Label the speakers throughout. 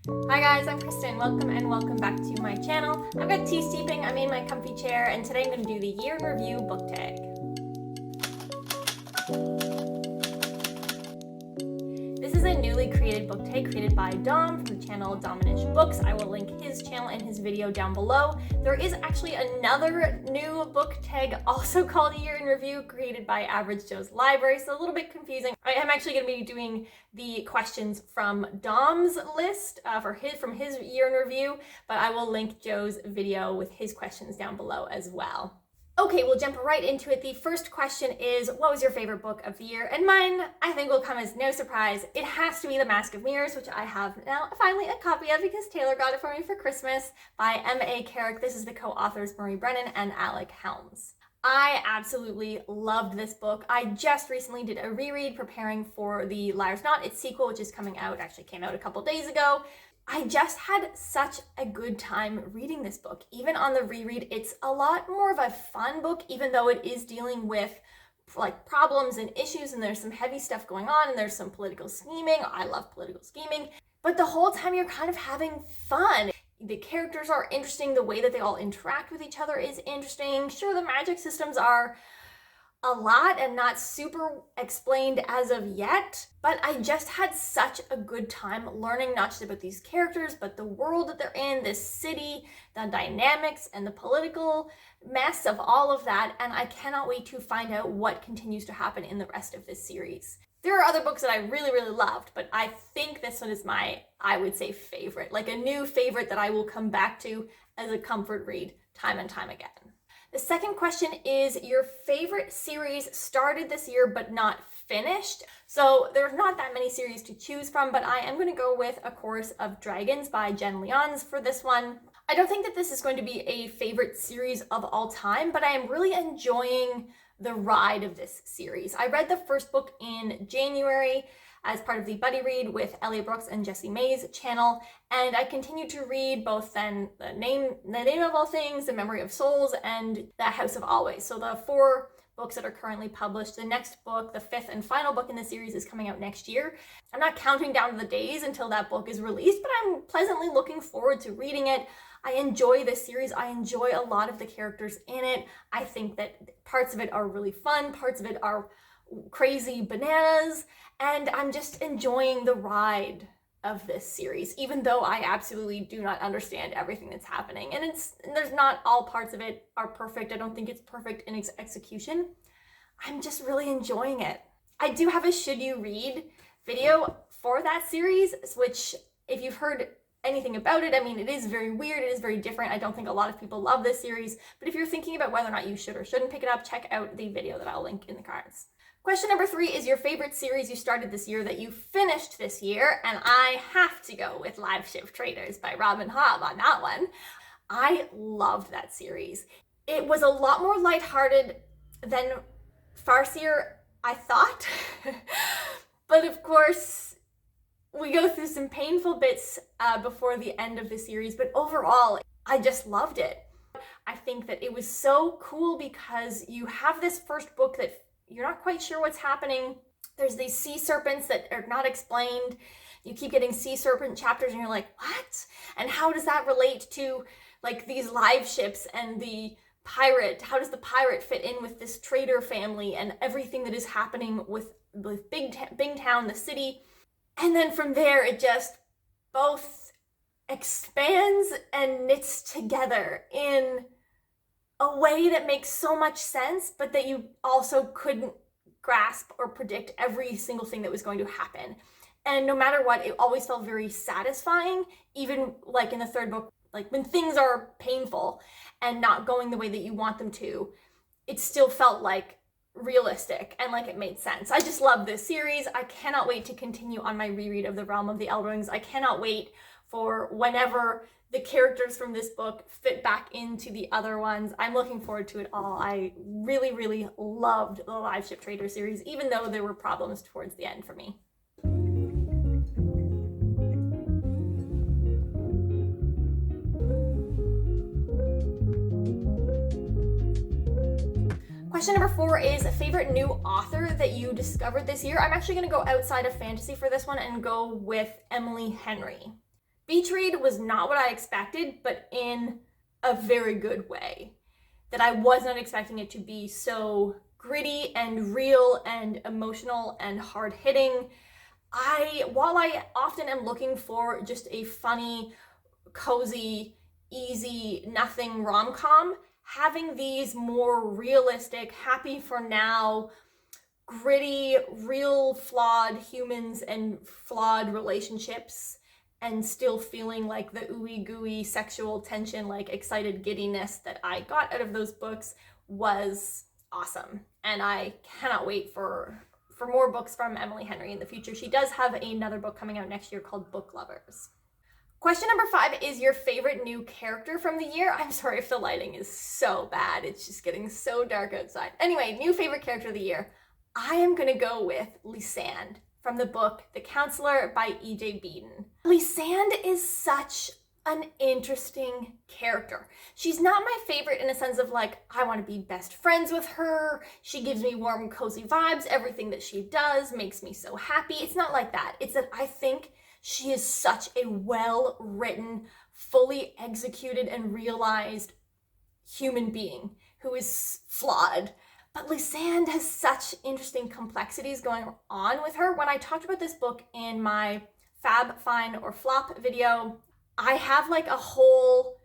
Speaker 1: Hi guys, I'm Kristen. Welcome and welcome back to my channel. I've got tea steeping, I'm in my comfy chair, and today I'm going to do the year in review book tag. This is a newly created book tag created by Dom from the channel Dominish Books. I will link his channel and his video down below. There is actually another new book tag also called Year in Review created by Average Joe's Library, so a little bit confusing. I am actually going to be doing the questions from Dom's list from his year in review, but I will link Joe's video with his questions down below as well. Okay, we'll jump right into it. The first question is, what was your favorite book of the year? And mine, I think, will come as no surprise. It has to be The Mask of Mirrors, which I have now finally a copy of because Taylor got it for me for Christmas, by M.A. Carrick. This is the co-authors Marie Brennan and Alec Helms. I absolutely loved this book. I just recently did a reread preparing for the Liar's Knot, its sequel, which is coming out, actually came out a couple days ago. I just had such a good time reading this book. Even on the reread, it's a lot more of a fun book, even though it is dealing with like problems and issues, and there's some heavy stuff going on, and there's some political scheming. I love political scheming, but the whole time you're kind of having fun. The characters are interesting. The way that they all interact with each other is interesting. Sure, the magic systems are a lot and not super explained as of yet, but I just had such a good time learning not just about these characters, but the world that they're in, this city, the dynamics and the political mess of all of that, and I cannot wait to find out what continues to happen in the rest of this series. There are other books that I really, really loved, but I think this one is my, I would say, favorite, like a new favorite that I will come back to as a comfort read time and time again. The second question is your favorite series started this year but not finished. So there's not that many series to choose from, but I am going to go with A Chorus of Dragons by Jen Lyons for this one. I don't think that this is going to be a favorite series of all time, but I am really enjoying the ride of this series. I read the first book in January as part of the buddy read with Elliot Brooks and Jessie May's channel, and I continue to read both then the name of All Things, The Memory of Souls, and The House of Always. So the 4 books that are currently published. The next book, the 5th and final book in the series, is coming out next year. I'm not counting down the days until that book is released, but I'm pleasantly looking forward to reading it. I enjoy this series. I enjoy a lot of the characters in it. I think that parts of it are really fun, parts of it are crazy bananas, and I'm just enjoying the ride of this series, even though I absolutely do not understand everything that's happening. And there's not all parts of it are perfect. I don't think it's perfect in its execution. I'm just really enjoying it. I do have a Should You Read video for that series, which if you've heard anything about it, I mean, it is very weird, it is very different. I don't think a lot of people love this series, but if you're thinking about whether or not you should or shouldn't pick it up, check out the video that I'll link in the cards. Question number 3 is your favorite series you started this year that you finished this year, and I have to go with Live Ship Traders by Robin Hobb on that one. I loved that series. It was a lot more lighthearted than Farseer, I thought, but of course we go through some painful bits before the end of the series, but overall I just loved it. I think that it was so cool because you have this first book that you're not quite sure what's happening. There's these sea serpents that are not explained. You keep getting sea serpent chapters and you're like, what? And how does that relate to like these live ships and the pirate? How does the pirate fit in with this trader family and everything that is happening with Bingtown, the city? And then from there, it just both expands and knits together in a way that makes so much sense, but that you also couldn't grasp or predict every single thing that was going to happen. And no matter what, it always felt very satisfying, even like in the 3rd book, like when things are painful and not going the way that you want them to, it still felt like realistic and like it made sense. I just love this series. I cannot wait to continue on my reread of The Realm of the Eldrings. I cannot wait for whenever the characters from this book fit back into the other ones. I'm looking forward to it all. I really, really loved the Live Ship Trader series, even though there were problems towards the end for me. Question number 4 is a favorite new author that you discovered this year. I'm actually going to go outside of fantasy for this one and go with Emily Henry. Beach read was not what I expected, but in a very good way. That I was not expecting it to be so gritty and real and emotional and hard-hitting. While I often am looking for just a funny, cozy, easy, nothing rom-com, having these more realistic, happy for now, gritty, real flawed humans and flawed relationships, and still feeling like the ooey gooey sexual tension, like excited giddiness that I got out of those books was awesome. And I cannot wait for more books from Emily Henry in the future. She does have another book coming out next year called Book Lovers. Question number 5 is your favorite new character from the year. I'm sorry if the lighting is so bad. It's just getting so dark outside. Anyway, new favorite character of the year. I am gonna go with Lysand from the book The Counselor by E.J. Beaton. Lysand is such an interesting character. She's not my favorite in a sense of like, I want to be best friends with her. She gives me warm, cozy vibes. Everything that she does makes me so happy. It's not like that. It's that I think she is such a well-written, fully executed and realized human being who is flawed. But Lysand has such interesting complexities going on with her. When I talked about this book in my Fab, Fine, or Flop video, I have like a whole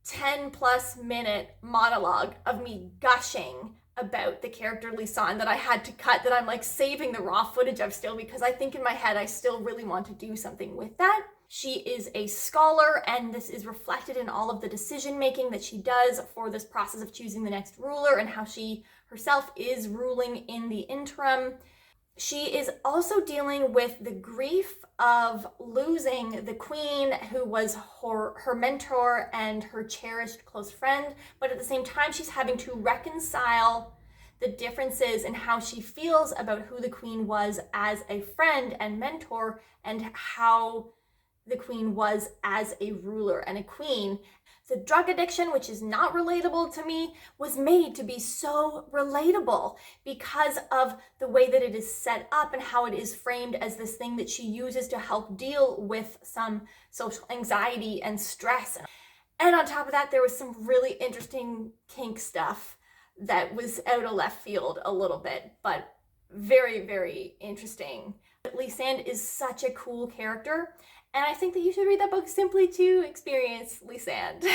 Speaker 1: 10+ minute monologue of me gushing about the character Lysand that I had to cut, that I'm like saving the raw footage of still, because I think in my head I still really want to do something with that. She is a scholar, and this is reflected in all of the decision making that she does for this process of choosing the next ruler and how she herself is ruling in the interim. She is also dealing with the grief of losing the queen, who was her mentor and her cherished close friend, but at the same time she's having to reconcile the differences in how she feels about who the queen was as a friend and mentor, and how the queen was as a ruler and a queen. The drug addiction, which is not relatable to me, was made to be so relatable because of the way that it is set up and how it is framed as this thing that she uses to help deal with some social anxiety and stress. And on top of that, there was some really interesting kink stuff that was out of left field a little bit, but very, very interesting. Lysand is such a cool character, and I think that you should read that book simply to experience Lysand.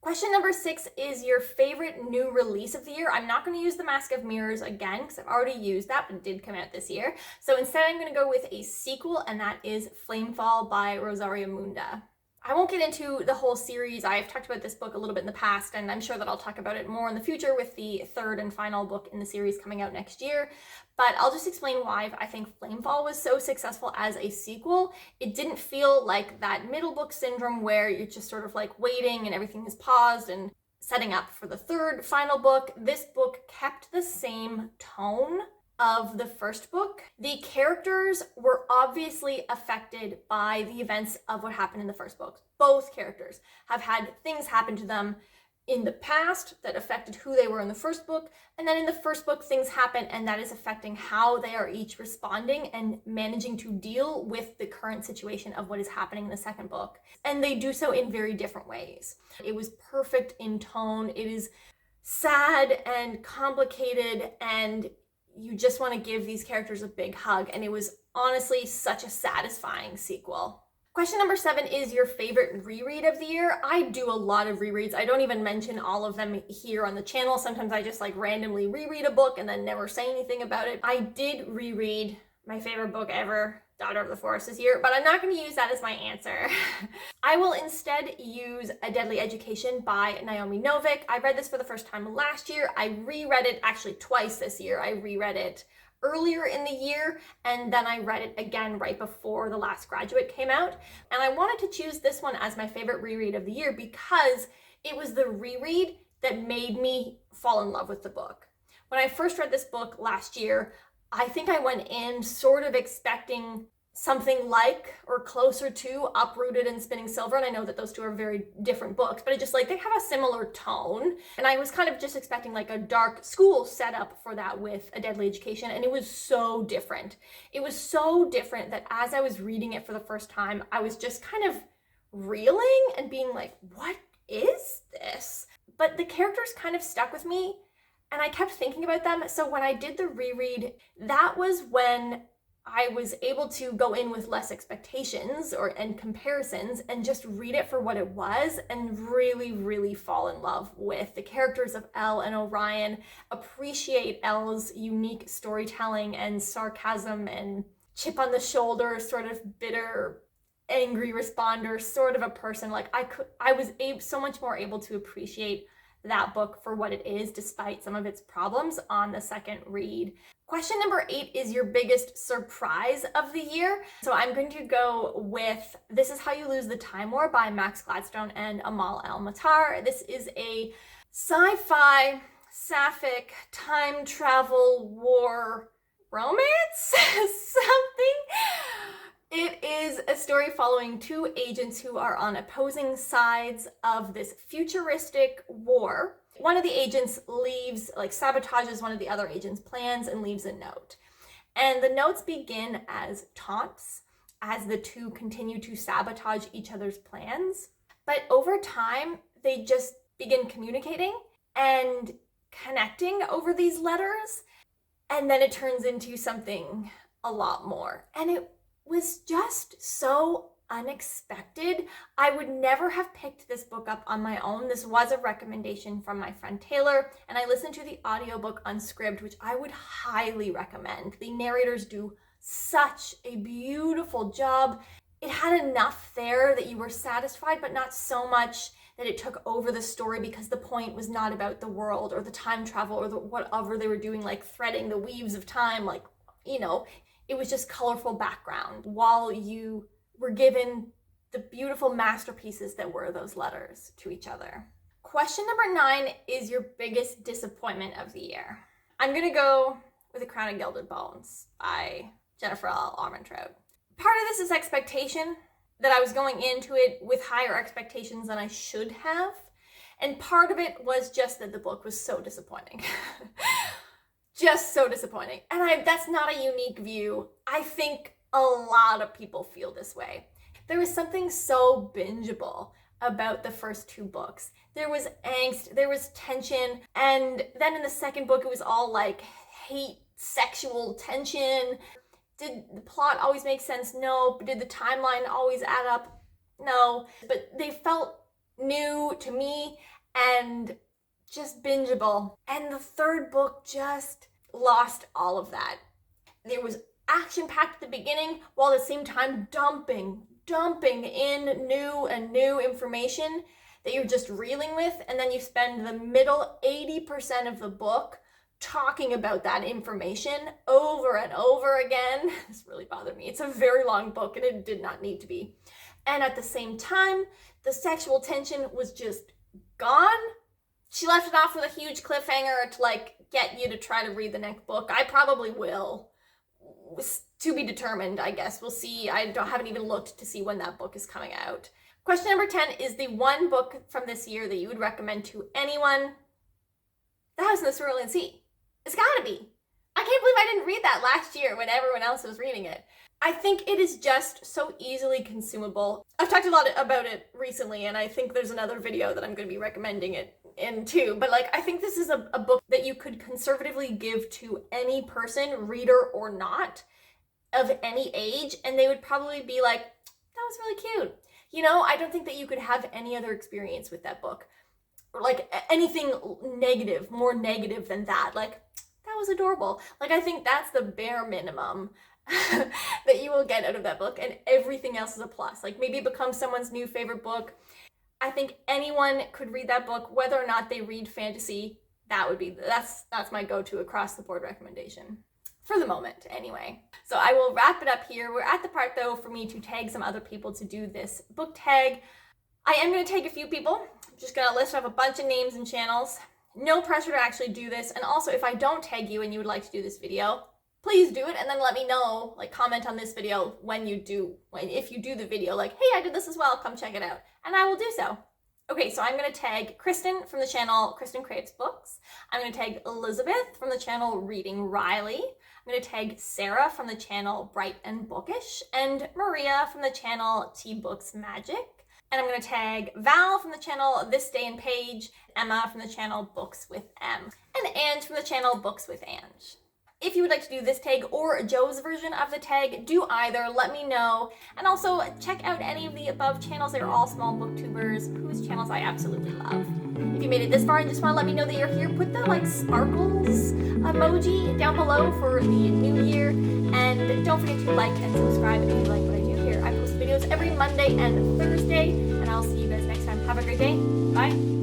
Speaker 1: Question number 6 is your favorite new release of the year. I'm not going to use The Mask of Mirrors again because I've already used that, but it did come out this year. So instead I'm going to go with a sequel, and that is Flamefall by Rosaria Munda. I won't get into the whole series. I've talked about this book a little bit in the past, and I'm sure that I'll talk about it more in the future with the 3rd and final book in the series coming out next year. But I'll just explain why I think Flamefall was so successful as a sequel. It didn't feel like that middle book syndrome where you're just sort of like waiting and everything is paused and setting up for the 3rd final book. This book kept the same tone of the first book. The characters were obviously affected by the events of what happened in the first book. Both characters have had things happen to them in the past that affected who they were in the first book, and then in the first book things happen and that is affecting how they are each responding and managing to deal with the current situation of what is happening in the second book. And they do so in very different ways. It was perfect in tone. It is sad and complicated, and you just want to give these characters a big hug, and it was honestly such a satisfying sequel. Question number 7 is your favorite reread of the year. I do a lot of rereads. I don't even mention all of them here on the channel. Sometimes I just like randomly reread a book and then never say anything about it. I did reread my favorite book ever, Daughter of the Forest, this year, but I'm not going to use that as my answer. I will instead use A Deadly Education by Naomi Novik. I read this for the first time last year. I reread it actually twice this year. I reread it earlier in the year, and then I read it again right before The Last Graduate came out. And I wanted to choose this one as my favorite reread of the year because it was the reread that made me fall in love with the book. When I first read this book last year, I think I went in sort of expecting something like or closer to Uprooted and Spinning Silver, and I know that those two are very different books, but it just like they have a similar tone, and I was kind of just expecting like a dark school setup for that with A Deadly Education, and it was so different. It was so different that as I was reading it for the first time, I was just kind of reeling and being like, what is this? But the characters kind of stuck with me and I kept thinking about them. So when I did the reread, that was when I was able to go in with less expectations and comparisons and just read it for what it was and really, really fall in love with the characters of Elle and Orion, appreciate Elle's unique storytelling and sarcasm and chip on the shoulder, sort of bitter, angry responder, sort of a person. Like I was so much more able to appreciate that book for what it is, despite some of its problems on the second read. Question number 8 is your biggest surprise of the year. So I'm going to go with This Is How You Lose the Time War by Max Gladstone and Amal El-Matar. This is a sci-fi, sapphic, time travel, war, romance? Something? It is a story following 2 agents who are on opposing sides of this futuristic war. One of the agents leaves, sabotages one of the other agents' plans and leaves a note. And the notes begin as taunts as the 2 continue to sabotage each other's plans. But over time, they just begin communicating and connecting over these letters. And then it turns into something a lot more. And it was just so unexpected. I would never have picked this book up on my own. This was a recommendation from my friend Taylor, and I listened to the audiobook Unscribed, which I would highly recommend. The narrators do such a beautiful job. It had enough there that you were satisfied, but not so much that it took over the story, because the point was not about the world or the time travel or whatever they were doing, like threading the weaves of time, it was just colorful background while you were given the beautiful masterpieces that were those letters to each other. Question number 9 is your biggest disappointment of the year. I'm gonna go with A Crown of Gilded Bones by Jennifer L. Armentrout. Part of this is expectation, that I was going into it with higher expectations than I should have. And part of it was just that the book was so disappointing. Just so disappointing. And that's not a unique view. I think a lot of people feel this way. There was something so bingeable about the first 2 books. There was angst, there was tension, and then in the second book it was all like hate, sexual tension. Did the plot always make sense? No. Did the timeline always add up? No. But they felt new to me and just bingeable. And the third book just lost all of that. There was action-packed at the beginning, while at the same time dumping in new information that you're just reeling with, and then you spend the middle 80% of the book talking about that information over and over again. This really bothered me. It's a very long book and it did not need to be. And at the same time, the sexual tension was just gone. She left it off with a huge cliffhanger to get you to try to read the next book. I probably will. To be determined, I guess. We'll see. I haven't even looked to see when that book is coming out. Question number 10 is the one book from this year that you would recommend to anyone. The House in the Cerulean Sea. It's gotta be. I can't believe I didn't read that last year when everyone else was reading it. I think it is just so easily consumable. I've talked a lot about it recently, and I think there's another video that I'm going to be recommending it in too. But I think this is a book that you could conservatively give to any person, reader or not, of any age, and they would probably be like, that was really cute. I don't think that you could have any other experience with that book. Or anything negative, more negative than that. That was adorable. I think that's the bare minimum that you will get out of that book, and everything else is a plus. Maybe it becomes someone's new favorite book. I think anyone could read that book, whether or not they read fantasy. That's my go-to across the board recommendation. For the moment, anyway. So I will wrap it up here. We're at the part, though, for me to tag some other people to do this book tag. I am going to tag a few people. I'm just going to list off a bunch of names and channels. No pressure to actually do this. And also, if I don't tag you and you would like to do this video, please do it, and then let me know, comment on this video if you do the video, hey, I did this as well, come check it out. And I will do so. Okay, so I'm going to tag Kristen from the channel Kristen Craves Books. I'm going to tag Elizabeth from the channel Reading Riley. I'm going to tag Sarah from the channel Bright and Bookish, and Maria from the channel Tea Books Magic. And I'm going to tag Val from the channel This Day and Page, Emma from the channel Books with M, and Ange from the channel Books with Ange. If you would like to do this tag or Joe's version of the tag, do either, let me know. And also check out any of the above channels. They're all small booktubers whose channels I absolutely love. If you made it this far and just want to let me know that you're here, put the sparkles emoji down below for the new year. And don't forget to like and subscribe if you like what I do here. I post videos every Monday and Thursday, and I'll see you guys next time. Have a great day. Bye.